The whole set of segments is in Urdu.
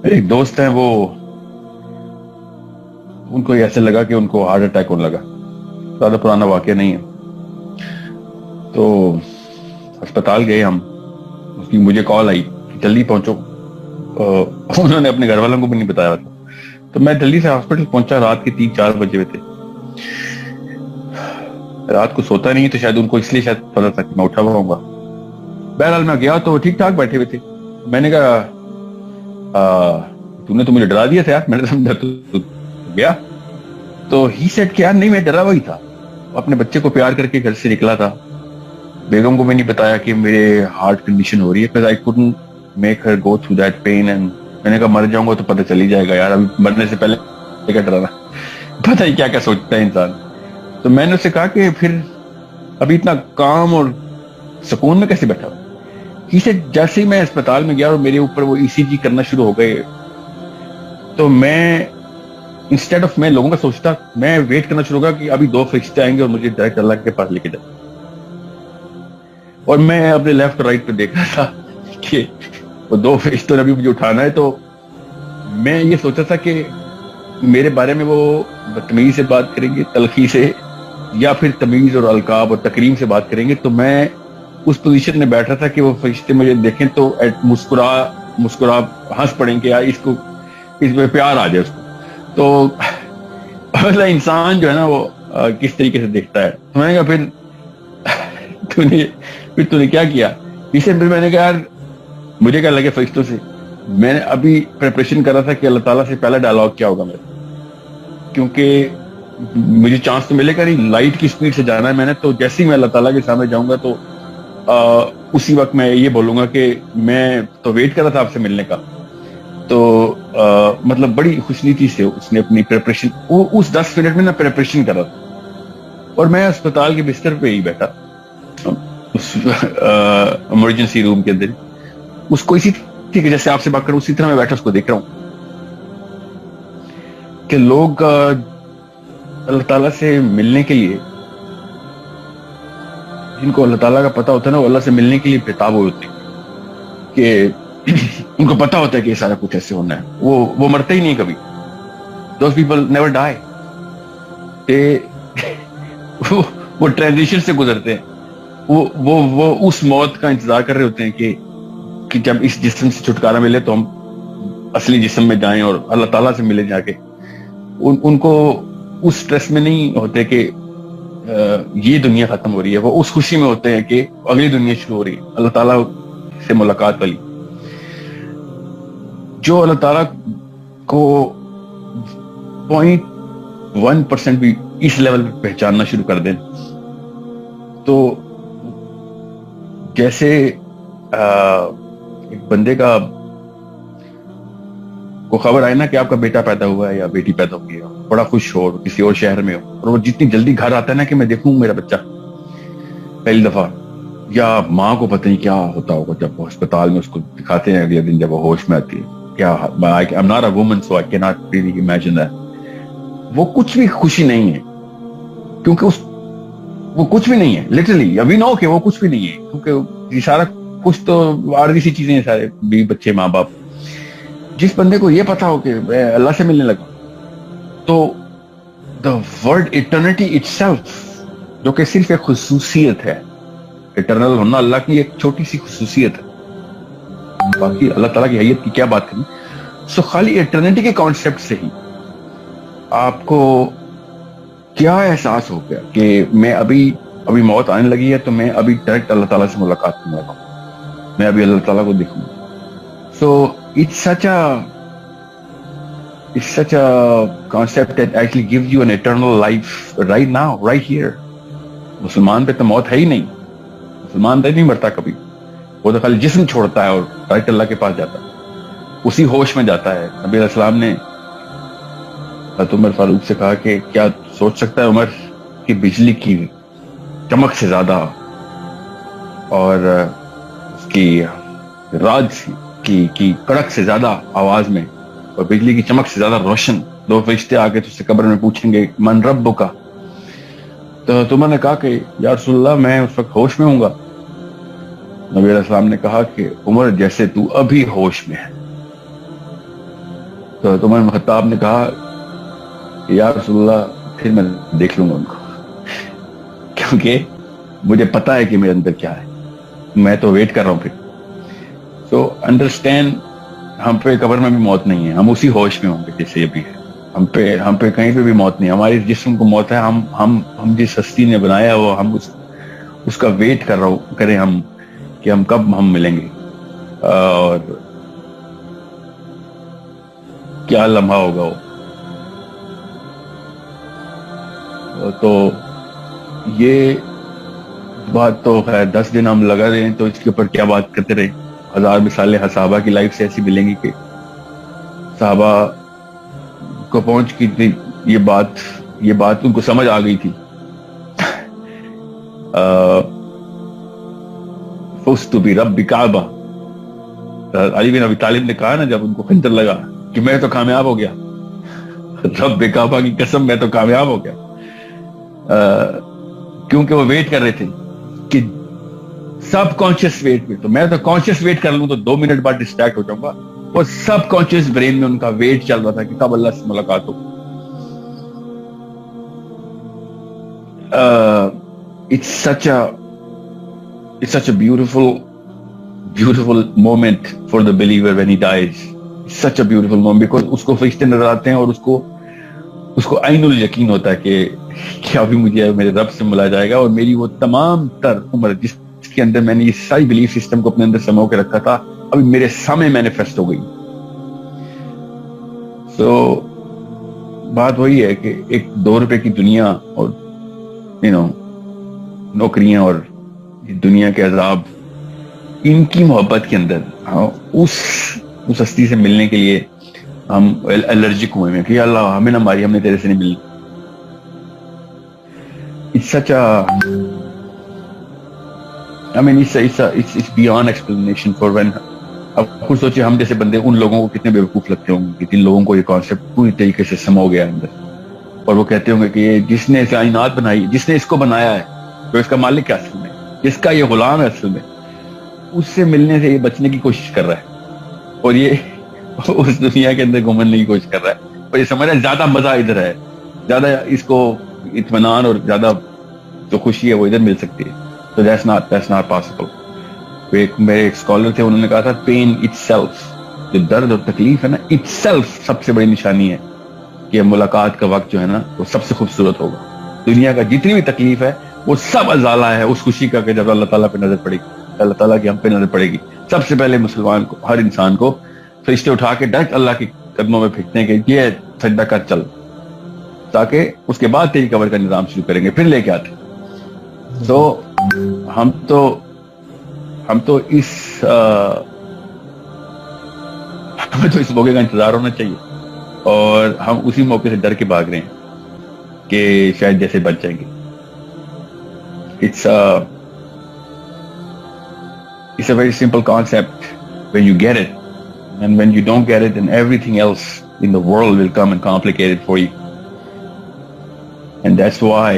ایک دوست ہیں وہ ان کو ایسے لگا کہ ان کو ہارٹ اٹیک ہونے لگا. زیادہ پرانا واقعہ نہیں ہے. تو اسپتال گئے ہم. اس کی مجھے کال آئی کہ جلدی پہنچو. انہوں نے اپنے گھر والوں کو بھی نہیں بتایا تھا. تو میں جلدی سے ہاسپٹل پہنچا. رات کے 3-4 بجے ہوئے تھے. رات کو سوتا نہیں تو شاید ان کو اس لیے شاید پتا تھا کہ میں اٹھا ہوا ہوں گا. بہرحال میں گیا تو ٹھیک ٹھاک بیٹھے ہوئے تھے. میں نے کہا تو نے تو مجھے ڈرا دیا تھا یار. میں نے سمجھا تو گیا. تو ہی سیٹ کہ یار نہیں میں ڈرا ہوا ہی تھا. اپنے بچے کو پیار کر کے گھر سے نکلا تھا. بیگم کو میں نہیں بتایا کہ میرے ہارٹ کنڈیشن ہو رہی ہے. because I couldn't make her go through that pain. and میں نے کہا مر جاؤں گا تو پتہ چل ہی جائے گا یار. ابھی مرنے سے پہلے کیا ڈرانا. پتہ ہی کیا کیا سوچتا ہے انسان. تو میں نے اس سے کہا کہ پھر ابھی اتنا کام اور سکون میں کیسے بیٹھا. اسے جیسے ہی میں اسپتال میں گیا اور میرے اوپر وہ ECG کرنا شروع ہو گئے تو میں انسٹیڈ آف میں لوگوں کا سوچتا میں ویٹ کرنا شروع ہو گیا کہ ابھی 2 فرشتے آئیں گے اور مجھے ڈائریکٹ اللہ کے پاس لے کے جائیں. اور میں اپنے لیفٹ اور رائٹ پہ دیکھ رہا تھا کہ وہ 2 فرشتوں نے ابھی مجھے اٹھانا ہے. تو میں یہ سوچا تھا کہ میرے بارے میں وہ بدتمیزی سے بات کریں گے, تلخی سے, یا پھر تمیز اور القاب اور تکریم سے بات کریں گے. تو میں اس پوزیشن میں بیٹھا تھا کہ وہ فرشتے مجھے دیکھیں تو مسکرا ہنس پڑیں کہ اس میں پیار آ جائے اس کو. تو اگلا انسان جو ہے نا وہ کس طریقے سے دیکھتا ہے. تو میں نے کہا پھر تو نے کیا کیا. اسے پھر میں نے کہا یار مجھے کیا لگے فرشتوں سے. میں نے ابھی پریپریشن کر رہا تھا کہ اللہ تعالیٰ سے پہلا ڈائلاگ کیا ہوگا میرا, کیونکہ مجھے چانس تو ملے گا نہیں. لائٹ کی سپیڈ سے جانا ہے میں نے. تو جیسے ہی میں اللہ تعالیٰ کے سامنے جاؤں گا تو اسی وقت میں یہ بولوں گا کہ میں تو ویٹ کر رہا تھا آپ سے ملنے کا. تو مطلب بڑی خوشنیتی سے اس نے اپنی پریپریشن اس 10 منٹ میں نا پریپریشن کر رہا تھا. اور میں اسپتال کے بستر پہ ہی بیٹھا اس ایمرجنسی روم کے اندر. اس کو اسی طریقے جیسے آپ سے بات کروں اسی طرح میں بیٹھا اس کو دیکھ رہا ہوں کہ لوگ اللہ تعالیٰ سے ملنے کے لیے, جن کو اللہ تعالیٰ کا پتہ ہوتا ہے نا, وہ اللہ سے ملنے کے لیے بےتاب ہوتے ہیں کہ ان کو پتہ ہوتا ہے کہ یہ سارا کچھ ایسے ہونا ہے. وہ مرتے ہی نہیں کبھی. Those people never die. وہ ٹرانزیشن سے گزرتے ہیں. وہ اس موت کا انتظار کر رہے ہوتے ہیں کہ جب اس جسم سے چھٹکارا ملے تو ہم اصلی جسم میں جائیں اور اللہ تعالیٰ سے ملے جا کے. ان کو اس سٹریس میں نہیں ہوتے کہ یہ دنیا ختم ہو رہی ہے. وہ اس خوشی میں ہوتے ہیں کہ اگلی دنیا شروع ہو رہی ہے, اللہ تعالیٰ سے ملاقات والی. جو اللہ تعالیٰ کو 0.1% بھی اس لیول پہ پہچاننا شروع کر دیں تو جیسے ایک بندے کا کو خبر آئے نا کہ آپ کا بیٹا پیدا ہوا ہے یا بیٹی پیدا ہوئی ہے, بڑا خوش ہو, کسی اور شہر میں ہو, اور وہ جتنی جلدی گھر آتا ہے نا کہ میں دیکھوں میرا بچہ پہلی دفعہ, یا ماں کو پتہ نہیں کیا ہوتا ہوگا جب وہ اسپتال میں اس کو دکھاتے ہیں اگلے دن جب وہ ہوش میں آتی ہے. کیا I'm not a woman so I cannot really imagine that. وہ کچھ بھی خوشی نہیں ہے کیونکہ وہ کچھ بھی نہیں ہے لٹرلی. ابھی نو کہ وہ کچھ بھی نہیں ہے کیونکہ یہ سارا کچھ تو عارضی سی چیزیں ہیں, سارے بیوی بچے ماں باپ. جس بندے کو یہ پتا ہو کہ میں اللہ سے ملنے لگا تو the word eternity itself, جو کہ صرف ایک خصوصیت ہے, اٹرنل ہونا اللہ کی ایک چھوٹی سی خصوصیت ہے, باقی اللہ تعالیٰ کی حیت کی کیا بات کرنی. سو خالی ایٹرنیٹی کے کانسیپٹ سے ہی آپ کو کیا احساس ہو گیا کہ میں ابھی موت آنے لگی ہے تو میں ابھی ڈائریکٹ اللہ تعالیٰ سے ملاقات کرنے لگا ہوں, میں ابھی اللہ تعالیٰ کو دیکھوں گا. سو it's such a concept that actually gives you an eternal life right now, right here. مسلمان پہ تو موت ہے ہی نہیں. مسلمان تو نہیں مرتا کبھی. وہ تو خالی جسم چھوڑتا ہے اور ڈائریکٹ اللہ کے پاس جاتا ہے, اسی ہوش میں جاتا ہے. نبی علیہ السلام نے حضرت عمر فاروق سے کہا کہ کیا سوچ سکتا ہے عمر کہ بجلی کی چمک سے زیادہ اور اس کی راج کی کڑک سے زیادہ آواز میں اور بجلی کی چمک سے زیادہ روشن 2 فرشتے آ کے تجھ سے قبر میں پوچھیں گے من ربک کا. تو عمر نے کہا کہ یا رسول اللہ میں اس وقت ہوش میں ہوں گا. نبی علیہ السلام نے کہا کہ عمر جیسے تو ابھی ہوش میں ہے تو عمر بن خطاب نے کہا یا رسول اللہ پھر میں دیکھ لوں گا ان کو، کیونکہ مجھے پتا ہے کہ میرے اندر کیا ہے، میں تو ویٹ کر رہا ہوں پھر. سو انڈرسٹینڈ، ہم پہ قبر میں بھی موت نہیں ہے، ہم اسی ہوش میں ہوں گے جیسے ابھی ہے. ہم پہ کہیں پہ بھی موت نہیں ہے. ہمارے جسم کو موت ہے، ہم جس ہستی نے بنایا وہ ہم اس کا ویٹ کریں ہم کہ ہم کب ہم ملیں گے اور کیا لمحہ ہوگا وہ. تو یہ بات تو خیر 10 دن ہم لگا رہے ہیں تو اس کے اوپر کیا بات کرتے رہے. 1000 مثالیں صحابہ کی لائف سے ایسی ملیں گی کہ صحابہ کو پہنچ کی تھی یہ بات ان کو سمجھ آ گئی تھی. فزت برب کعبہ، علی بن ابی طالب نے کہا نا جب ان کو خنجر لگا کہ میں تو کامیاب ہو گیا، رب کعبہ کی قسم میں تو کامیاب ہو گیا. کیونکہ وہ ویٹ کر رہے تھے کہ سب کانشیس ویٹ میں، تو میں تو کانشیس ویٹ کر لوں تو 2 منٹ بعد ڈسٹریکٹ ہو جاؤں گا. وہ سب کانشیس برین میں ان کا ویٹ چل رہا تھا کہ کب اللہ سے ملاقات ہو. It's such a beautiful moment for the believer when he dies. It's such a beautiful moment because اس کو فرشتے نظر آتے ہیں اور اس کو عین الیقین ہوتا ہے کہ ابھی مجھے میرے رب سے ملا جائے گا، اور میری وہ تمام تر عمر جس کے اندر میں نے یہ ساری بلیف سسٹم کو اپنے اندر سمو کے رکھا تھا ابھی میرے سامنے مینیفیسٹ ہو گئی. تو بات وہی ہے کہ ایک 2 روپے کی دنیا اور نوکریاں اور دنیا کے عذاب، ان کی محبت کے اندر اس ہستی سے ملنے کے لیے ہم الرجک ہوئے ہیں کہ اللہ ہمیں نہ ماری، ہم نے تیرے سے نہیں ملنا. It's such a it's beyond explanation for when. اب خود سوچے ہم جیسے بندے ان لوگوں کو کتنے بیوقوف لگتے ہوں گے کہ جن لوگوں کو یہ کانسیپٹ پوری طریقے سے سما ہو گیا اندر، اور وہ کہتے ہوں گے کہ یہ جس نے کائنات بنائی، جس نے اس کو بنایا ہے، تو اس کا مالک کیا اصل میں، جس کا یہ غلام ہے اصل میں، اس سے ملنے سے یہ بچنے کی کوشش کر رہا ہے اور یہ اس دنیا کے اندر گھومنے کی کوشش کر رہا ہے اور یہ سمجھ رہا ہے زیادہ مزہ ادھر ہے، زیادہ اس کو اطمینان اور زیادہ جو خوشی ہے وہ ادھر مل سکتی ہے. تو that's not possible. میرے ایک اسکالر تھے، انہوں نے کہا تھا پین اٹ سیلف، جو درد اور تکلیف ہے نا، اٹ سیلف سب سے بڑی نشانی ہے کہ ملاقات کا وقت جو ہے نا وہ سب سے خوبصورت ہوگا. دنیا کا جتنی بھی تکلیف ہے وہ سب ازالہ ہے اس خوشی کا کہ جب اللہ تعالیٰ پہ نظر پڑے گی، اللہ تعالیٰ کی ہم پہ نظر پڑے گی. سب سے پہلے مسلمان کو، ہر انسان کو فرشتے اٹھا کے ڈائریکٹ اللہ کے قدموں میں پھینکتے ہیں کہ یہ سجدہ کر چل، تاکہ اس کے بعد تیری قبر کا نظام شروع کریں گے، پھر لے کے آتے. تو ہم تو ہمیں تو اس موقع کا انتظار ہونا چاہیے، اور ہم اسی موقع سے ڈر کے بھاگ رہے ہیں کہ شاید جیسے بچ جائیں گے. It's a very simple concept when you get it, and when you don't get it, then everything else in the world will come and complicate it for you. And that's why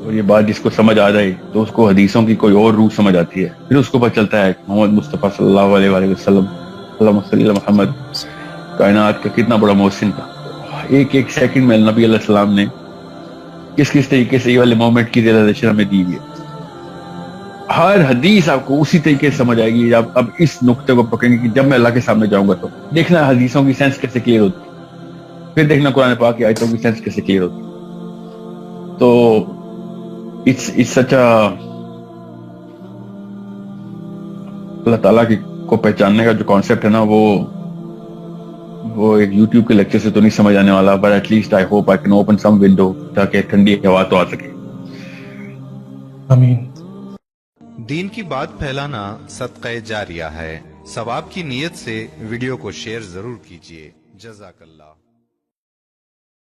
اور یہ بات جس کو سمجھ آ جائے تو اس کو حدیثوں کی کوئی اور روح سمجھ آتی ہے، پھر اس کو پتہ چلتا ہے کہ محمد مصطفیٰ صلی اللہ علیہ وآلہ وسلم، اللہم صلی علی محمد، کائنات کا کتنا بڑا محسن تھا. ایک سیکنڈ میں نبی علیہ السلام نے کس طریقے سے یہ والے مومنٹ کی ریئلائزیشن ہمیں دی ہوئی ہے. ہر حدیث آپ کو اسی طریقے سے سمجھ آئے گی. اب اس نقطے کو پکڑیں گے کہ جب میں اللہ کے سامنے جاؤں گا تو دیکھنا حدیثوں کی سینس کیسے کلیئر ہوتی، پھر دیکھنا قرآن پاک کی آیتوں کی سینس کیسے کلیئر ہوتی. تو it's such a اللہ تعالیٰ کو پہچاننے کا جو کانسیپٹ ہے نا وہ ایک یوٹیوب کے لیکچر سے تو نہیں سمجھ آنے والا، but at least I hope I can open some window تاکہ ٹھنڈی ہوا تو آ سکے. آمین. دین کی بات پھیلانا صدقہ جاریہ ہے. ثواب کی نیت سے ویڈیو کو شیئر ضرور کیجیے. جزاک اللہ.